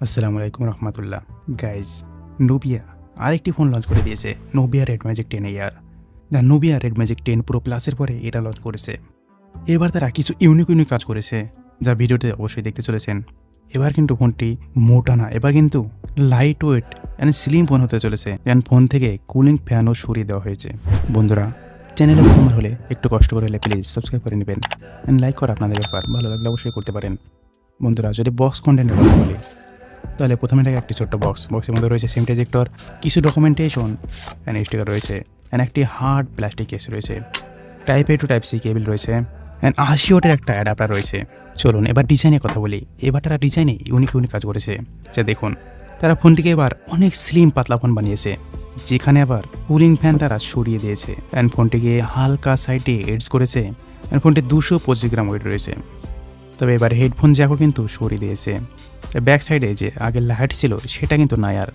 আসসালামু আলাইকুম রহমতুল্লাহ। Guys, Nubia আরেকটি ফোন লঞ্চ করে দিয়েছে, নুবিয়া রেড ম্যাজিক 10 AR। যা নুবিয়া রেড ম্যাজিক 10 প্রো প্লাসের পরে এটা লঞ্চ করেছে। এবার তারা কিছু ইউনিক কাজ করেছে, যা ভিডিওতে অবশ্যই দেখতে চলেছেন। এবার কিন্তু ফোনটি মোটা না, এবার কিন্তু light weight and slim phone হতে চলেছে। অ্যান্ড ফোন থেকে কুলিং ফ্যানও সরিয়ে দেওয়া হয়েছে। বন্ধুরা, চ্যানেলে প্রথমবার হলে একটু কষ্ট করে হলে প্লিজ সাবস্ক্রাইব করে নেবেন অ্যান্ড লাইক করা আপনাদের ব্যাপার, ভালো লাগলে অবশ্যই করতে পারেন। বন্ধুরা, যদি বক্স কন্টেন্টের কথা বলি তাহলে প্রথমে থাকে একটি ছোট্ট বক্সের মধ্যে রয়েছে সিম ট্রানজিস্টর, কিছু ডকুমেন্টেশন অ্যান্ড স্টিকার রয়েছে, অ্যান্ড একটি হার্ড প্লাস্টিক কেস রয়েছে, type A to type C cable রয়েছে, অ্যান্ড 80 ওয়াটের একটা অ্যাডাপ্টার রয়েছে। চলুন এবার ডিজাইনের কথা বলি। এবার তারা ডিজাইনে ইউনিক কাজ করেছে। যা দেখুন, তারা ফোনটিকে এবার অনেক স্লিম পাতলা ফোন বানিয়েছে, যেখানে আবার কুলিং ফ্যান তারা সরিয়ে দিয়েছে, অ্যান্ড ফোনটিকে হালকা সাইডে এডস করেছে, অ্যান্ড ফোনটি 225 গ্রাম ওয়েট রয়েছে। তবে এবার হেডফোন জ্যাকও কিন্তু সরিয়ে দিয়েছে। ব্যাক সাইডে যে আগের লাইট ছিল সেটা কিন্তু নাই আর।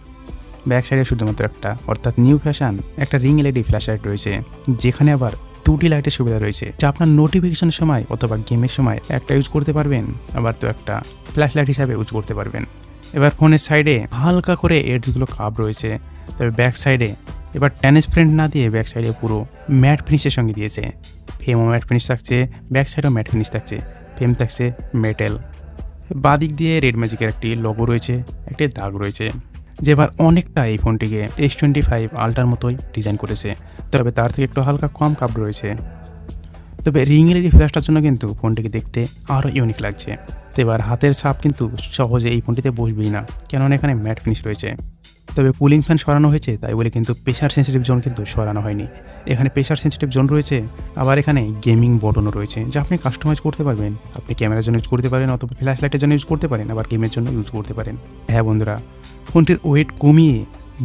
ব্যাক সাইডে শুধুমাত্র একটা, অর্থাৎ নিউ ফ্যাশন একটা রিং LED ফ্ল্যাশ লাইট রয়েছে, যেখানে আবার দুটি লাইটের সুবিধা রয়েছে, যা আপনার নোটিফিকেশনের সময় অথবা গেমের সময় একটা ইউজ করতে পারবেন, আবার তো একটা ফ্ল্যাশ লাইট হিসাবে ইউজ করতে পারবেন। এবার ফোনের সাইডে হালকা করে এডসগুলো কাপ রয়েছে। তবে ব্যাক সাইডে এবার ট্রান্সপারেন্ট না দিয়ে ব্যাক সাইডে পুরো ম্যাট ফিনিশের সঙ্গে দিয়েছে। ফ্রেমও ম্যাট ফিনিশ থাকছে, ব্যাক সাইডেও ম্যাট ফিনিশ থাকছে, ফ্রেম থাকছে মেটাল। বাদিক দিয়ে রেড ম্যাজিকের একটি লোগো রয়েছে, একটি দাগ রয়েছে, যে এবার অনেকটা এই ফোনটিকে S25 আল্ট্রার মতোই ডিজাইন করেছে। তবে তার থেকে একটু হালকা কম কাপ রয়েছে। তবে রিং LED ফ্ল্যাশটার জন্য কিন্তু ফোনটিকে দেখতে আরও ইউনিক লাগছে। তো এবার হাতের ছাপ কিন্তু সহজে এই ফোনটিতে বসবেই না, কেননা এখানে ম্যাট ফিনিশ রয়েছে। তবে কুলিং ফ্যান সরানো হয়েছে, তাই বলে কিন্তু প্রেশার সেন্সিটিভ জোন কিন্তু সরানো হয়নি। এখানে প্রেশার সেন্সিটিভ জোন রয়েছে, আবার এখানে গেমিং বটনও রয়েছে, যা আপনি কাস্টমাইজ করতে পারবেন। আপনি ক্যামেরার জন্য ইউজ করতে পারেন, অথবা ফ্ল্যাশ লাইটের জন্য ইউজ করতে পারেন, আবার গেমের জন্য ইউজ করতে পারেন। হ্যাঁ বন্ধুরা, ফোনটির ওয়েট কমিয়ে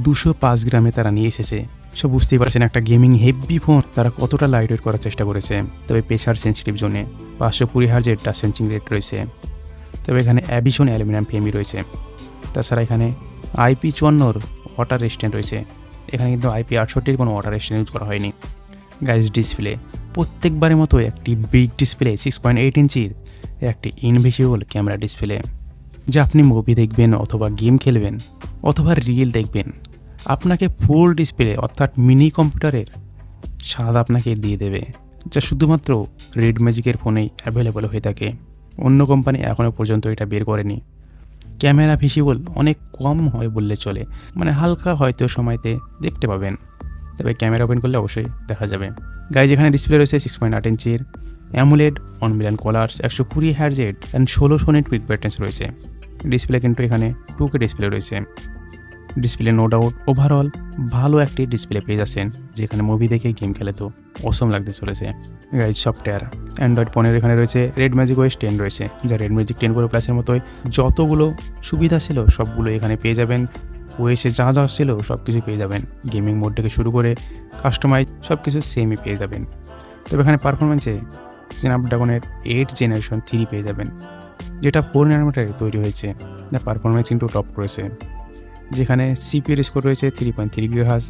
205 গ্রামে তারা নিয়ে এসেছে। সব বুঝতেই পারছেন একটা গেমিং হেভি ফোন তারা কতটা লাইট ওয়েট করার চেষ্টা করেছে। তবে প্রেশার সেন্সিটিভ জোনে 520 হার্জের টাচ সেন্সিং রেট রয়েছে। তবে এখানে অ্যাবিশন অ্যালুমিনিয়াম ফ্রেমই রয়েছে। তাছাড়া এখানে IP54 ওয়াটার রেজিস্ট্যান্ট রয়েছে। এখানে কিন্তু IP68 কোনো ওয়াটার রেজিস্ট্যান্ট ইউজ করা হয়নি। গাইজ, ডিসপ্লে প্রত্যেকবারের মতো একটি বিগ ডিসপ্লে 6.8 ইঞ্চির একটি ইনভিজিবল ক্যামেরা ডিসপ্লে, যা আপনি মুভি দেখবেন অথবা গেম খেলবেন অথবা রিল দেখবেন, আপনাকে ফুল ডিসপ্লে অর্থাৎ মিনি কম্পিউটারের স্বাদ আপনাকে দিয়ে দেবে, যা শুধুমাত্র রেড ম্যাজিকের ফোনেই অ্যাভেলেবল হয়ে থাকে। অন্য কোম্পানি এখনও পর্যন্ত এটা বের করেনি। ক্যামেরা ভিজিবল অনেক কম হয় বললে চলে, মানে হালকা হয়তো সময়তে দেখতে পাবেন, তবে ক্যামেরা ওপেন করলে অবশ্যই দেখা যাবে। গাইজ, এখানে ডিসপ্লে রয়েছে 6.8 ইঞ্চির অ্যামোলেড 1 মিলিয়ন কালার্স, 120 হার্জের অ্যান্ড 1600 নিট পিক ব্রাইটনেস রয়েছে। ডিসপ্লে কিন্তু এখানে 2K ডিসপ্লে রয়েছে। ডিসপ্লে নো ডাউট ওভারঅল ভালো একটি ডিসপ্লে পেয়ে যাচ্ছেন, যেখানে মুভি দেখে গেম খেলে তো অসম লাগতে চলেছে। গাইজ, সফটওয়্যার অ্যান্ড্রয়েড 15 এখানে রয়েছে, রেড ম্যাজিক OS 10 রয়েছে, যা রেড ম্যাজিক 10 প্রো প্লাসের মতোই যতগুলো সুবিধা ছিল সবগুলো এখানে পেয়ে যাবেন। ওএসে যা যা ছিল সব কিছু পেয়ে যাবেন, গেমিং মোড থেকে শুরু করে কাস্টমাইজ সব কিছু সেমই পেয়ে যাবেন। তবে এখানে পারফরমেন্সে স্ন্যাপড্রাগনের 8 জেনারেশন 3 পেয়ে যাবেন, যেটা 4 ন্যানোমিটারে তৈরি হয়েছে, যার পারফরমেন্স কিন্তু টপ রয়েছে। যেখানে CPU স্কোর রয়েছে 3.3 GHz,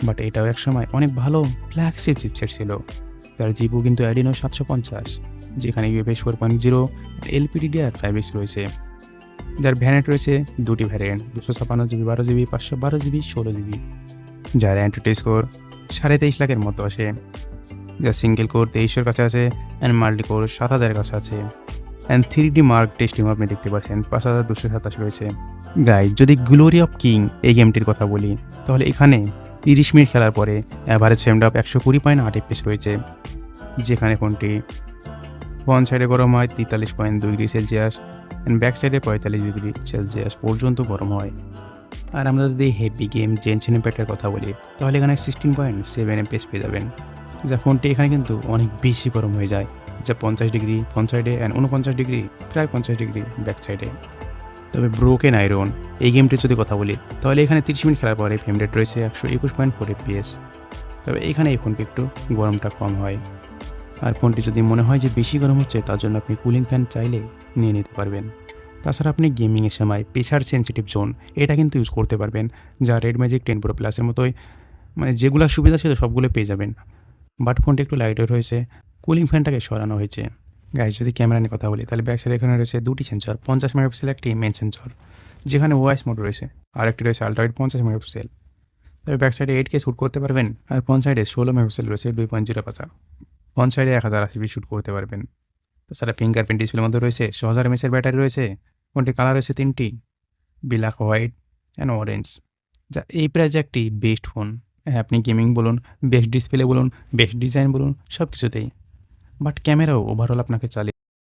বাট এটাও একসময় অনেক ভালো ফ্ল্যাগশিপ চিপসেট ছিল। যার জিপু কিন্তু অ্যাডিনো 750, যেখানে UFS 4.0 LPDDR5X রয়েছে। যার ভ্যারিয়েন্ট রয়েছে দুটি variant, 256GB 12GB, 512GB 16GB। যার অ্যান্ট্রয়েড স্কোর 23.5 লাখের মতো আসে। যার সিঙ্গেল কোর 2300 কাছে আছে, অ্যান্ড মাল্টি কোর 7000 কাছে আছে, অ্যান্ড 3D মার্ক টেস্টিং আপনি দেখতে পাচ্ছেন 5227 রয়েছে। গাইজ, যদি গ্লোরি অফ কিং এই গেমটির কথা বলি, তাহলে এখানে 30 মিনিট খেলার পরে অ্যাভারেজ ফ্রেম ড্রপ 120.8 FPS রয়েছে। যেখানে ফোনটি ফ্রন্ট সাইডে গরম হয় 43.2°C, অ্যান্ড ব্যাক সাইডে 45°C পর্যন্ত গরম হয়। আর আমরা যদি হেভি গেম জেনসিন ইম্প্যাক্টের কথা বলি, তাহলে এখানে 16.7 FPS পেয়ে যাবেন। যা ফোনটি এখানে কিন্তু অনেক বেশি গরম হয়ে যায়, যা 50° ফ্রন্ট সাইডে অ্যান্ড 49°, প্রায় 50° ব্যাক সাইডে। তবে ব্রোকেন আয়রন এই গেমটির যদি কথা বলি, তাহলে এখানে 30 মিনিট খেলার পরে ফ্রেম রেট রয়েছে 121.4 FPS। তবে এখানে এই ফোনটি একটু গরমটা কম হয়। আর ফোনটি যদি মনে হয় যে বেশি গরম হচ্ছে, তার জন্য আপনি কুলিং ফ্যান চাইলে নিয়ে নিতে পারবেন। তাছাড়া আপনি গেমিংয়ের সময় প্রেশার সেন্সিটিভ জোন এটা কিন্তু ইউজ করতে পারবেন, যা রেড ম্যাজিক 10 প্রো প্লাসের মতোই, মানে যেগুলো সুবিধা ছিল সবগুলো পেয়ে যাবেন। বাট ফোনটি একটু লাইট ওয়েট হয়েছে, কুলিং ফ্যানটাকে সরানো হয়েছে। গাইজ, যদি ক্যামেরা নিয়ে কথা বলি, তাহলে ব্যাক সাইডে এখানে রয়েছে দুটি সেন্সর, 50 মেগাপিক্সেল একটি মেন সেন্সর, যেখানে ওয়াইস মোড রয়েছে, আর একটি রয়েছে আলট্রা ওয়াইড 50 মেগাপিক্সেল। তবে ব্যাক সাইডে 8K শ্যুট করতে পারবেন, আর ফ্রন্ট সাইডে 16 মেগাপিক্সেল রয়েছে 2.0 ফ্রন্ট সাইডে 1080p শ্যুট করতে পারবেন। তাছাড়া ফিঙ্গারপ্রিন্ট ডিসপ্লের মধ্যে রয়েছে 6000 mAh ব্যাটারি রয়েছে। ফোনটি কালার রয়েছে 3টি, ব্ল্যাক, হোয়াইট অ্যান্ড অরেঞ্জ, যা এই প্রাইজে একটি বেস্ট ফোন। হ্যাঁ, আপনি গেমিং বলুন, বেস্ট ডিসপ্লে বলুন, বেস্ট ডিজাইন বলুন, সব কিছুতেই। বাট ক্যামেরাও ওভারঅল আপনাকে চালিয়ে